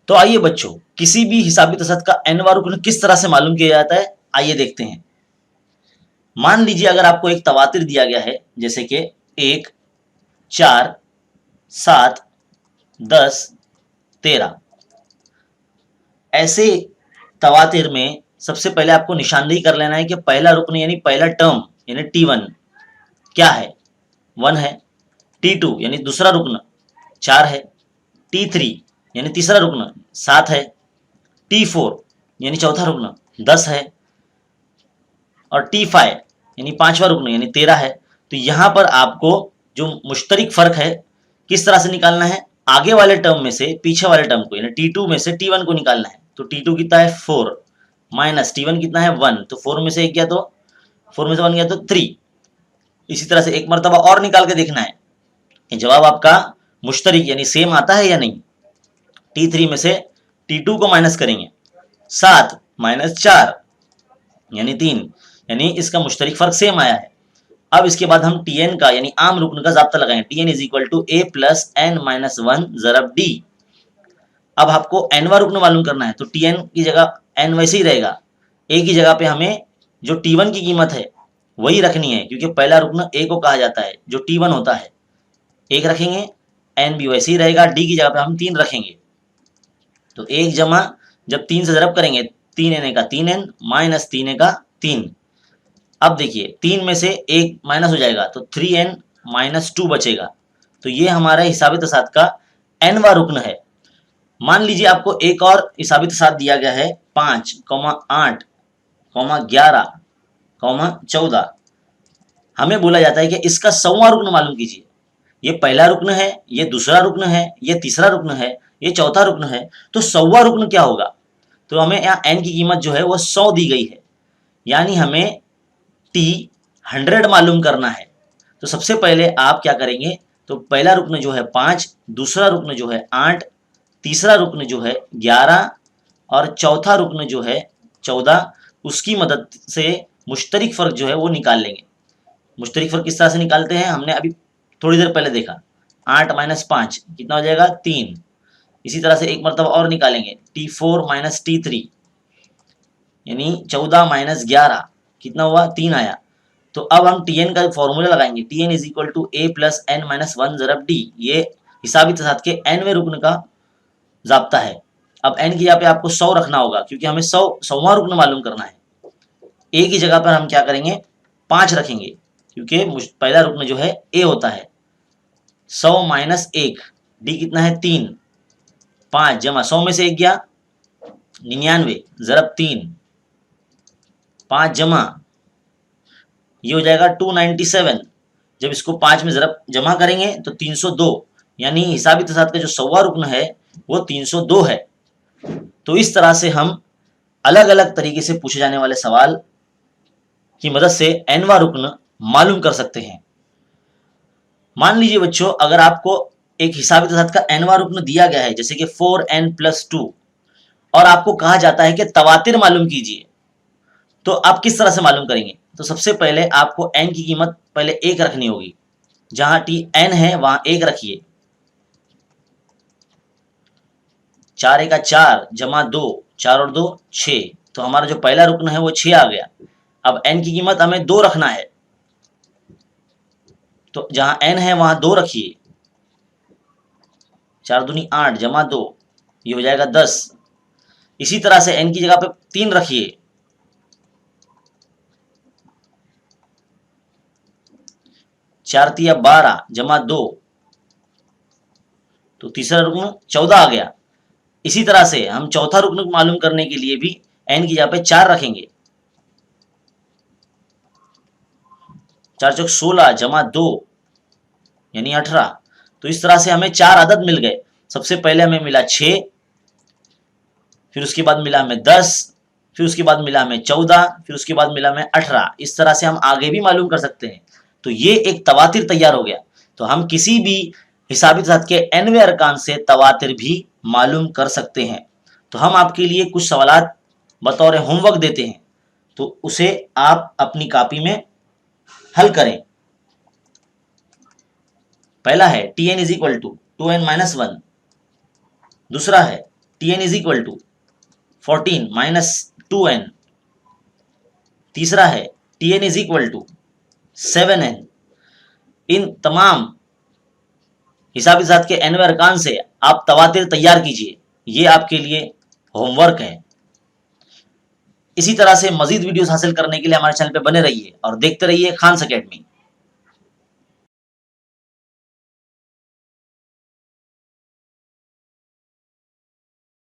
तो आइए बच्चों, किसी भी हिसाबी तसद का n वां रुकन किस तरह से मालूम किया जाता है, आइए देखते हैं। मान लीजिए अगर आपको एक तवातिर दिया गया है, जैसे कि 1, 4, 7, 10, 13। ऐसे तवातिर में सबसे पहले आपको निशानदेही कर लेना है कि पहला रुकन यानी पहला टर्म यानी T1 क्या है, 1 है। T2 यानी दूसरा रुकन 4 है। T3 यानी तीसरा रुकन 7 है। T4 यानी चौथा रुकन 10 है। और T5 यानी पांचवा रुकन यानी 13 है। तो यहां पर आपको जो मुश्तरिक फर्क है किस तरह से निकालना है, आगे वाले टर्म में से पीछे वाले टर्म को यानी T2 में से T1 को निकालना है। तो T2 कितना है 4 माइनस T1 कितना है 1, तो 4 में से 1 गया तो 4 में से 1 गया तो 3। इसी तरह से एक मरतबा और निकाल के देखना है कि जवाब आपका मुश्तरिक यानी सेम आता है या नहीं। T3 में से T2 को माइनस करेंगे, 7 माइनस 4 यानी 3, यानी इसका मुश्तरिक फर्क सेम आया है। अब इसके बाद हम Tn का यानी आम रुकन का जाब्ता लगाएंगे। Tn is equal to a plus n minus 1 ज़रब d। अब आपको nवां रुकन मालूम करना है, तो Tn की जगह n वैसे ही रहेगा, a की जगह पे हमें जो T1 की कीमत है वही रखनी है, क्योंकि पहला रुकन a को कहा जाता है जो T1 होता है। 1 रखेंगे, n भी वैसे ही रहेगा, d की जगह पे हम 3 रखेंगे। तो 1 जमा जब 3 से ज़रब करेंगे 3n का 3n माइनस 3a का 3। अब देखिए 3 में से 1 माइनस हो जाएगा तो 3n माइनस 2 बचेगा। तो ये हमारा हिसाबी तसाद का nवां रुकन है। मान लीजिए आपको एक और हिसाबी तसाद दिया गया है 5, 8, 11, 14। हमें बोला जाता है कि इसका 100वां रुकन मालूम कीजिए। ये पहला रुकन है, ये दूसरा रुकन है, ये तीसरा रुकन है, ये चौथा रुकन है, तो 100वां रुकन क्या होगा। तो हमें यहाँ n की कीमत जो है वो 100 दी गई है, यानी हमें T100 मालूम करना है। तो सबसे पहले आप क्या करेंगे, तो पहला रुकन जो है 5, दूसरा रुकन जो है 8, तीसरा रुकन जो है 11 और चौथा रुकन जो है 14, उसकी मदद से मुश्तरिक फ़र्क जो है वो निकाल लेंगे। मुश्तरिक फ़र्क किस तरह से निकालते हैं हमने अभी थोड़ी देर पहले देखा। 8 माइनस 5 कितना हो जाएगा 3। इसी तरह से एक मरतबा और निकालेंगे, T4 माइनस T3 यानी 14 माइनस 11 कितना हुआ 3 आया। तो अब हम Tn का फॉर्मूला लगाएंगे, Tn is equal to a plus n minus 1 ज़रब d। ये हिसाबी तसाद के nवें रुकन का जाब्ता है। अब n की यहाँ पे आपको 100 रखना होगा, क्योंकि हमें 100वां रुकन मालूम करना है। a की जगह पर हम क्या करेंगे 5 रखेंगे, क्योंकि पहला रुकन जो है a होता है। 100 माइनस 1 d कितना है 3, 5 जमा 100 में से 1 गया 99 ज़रब 3, 5 जमा ये हो जाएगा 297। जब इसको 5 में ज़रब जमा करेंगे तो 302, यानी हिसाबी तसाद का जो 100वां रुकन है वो 302 है। तो इस तरह से हम अलग अलग तरीके से पूछे जाने वाले सवाल की मदद से nवां रुकन मालूम कर सकते हैं। मान लीजिए बच्चों, अगर आपको एक हिसाबी तसाद का nवां रुकन दिया गया है, जैसे कि 4n प्लस 2, और आपको कहा जाता है कि तवातिर मालूम कीजिए, तो आप किस तरह से मालूम करेंगे। तो सबसे पहले आपको n की कीमत पहले 1 रखनी होगी, जहां Tn है वहां 1 रखिए। 4 1 4 जमा 2, 4 और 2 6, तो हमारा जो पहला रुकन है वो 6 आ गया। अब n की कीमत हमें 2 रखना है, तो जहां n है वहां 2 रखिए। 4 दूनी 8 जमा 2, ये हो जाएगा 10। इसी तरह से n की जगह पे 3 रखिए। 4 तिया 12 जमा 2, तो तीसरा रुकन 14 आ गया। इसी तरह से हम चौथा रुकन मालूम करने के लिए भी n की जगह पे 4 रखेंगे। 4 चौक 16 जमा 2 यानी 18। तो इस तरह से हमें 4 अदद मिल गए। सबसे पहले हमें मिला 6, फिर उसके बाद मिला हमें 10, फिर उसके बाद मिला हमें 14, फिर उसके बाद मिला हमें 18। इस तरह से हम आगे भी मालूम कर सकते हैं। तो ये एक तवातिर तैयार हो गया। तो हम किसी भी हिसाबी तसाद के nवें अरकान से तवातिर भी मालूम कर सकते हैं। तो हम आपके लिए कुछ सवालात बतौर होमवर्क देते हैं, तो उसे आप अपनी कॉपी में हल करें। पहला है Tn is equal to 2n minus 1। दूसरा है T N is equal to 14 minus 2n। तीसरा है T N is equal to 7n। इन तमाम हिसाब के एन अरकान से आप तवातिर तैयार कीजिए, ये आपके लिए होमवर्क है। इसी तरह से मजीद वीडियोस हासिल करने के लिए हमारे चैनल पे बने रहिए और देखते रहिए खान्स अकेडमी।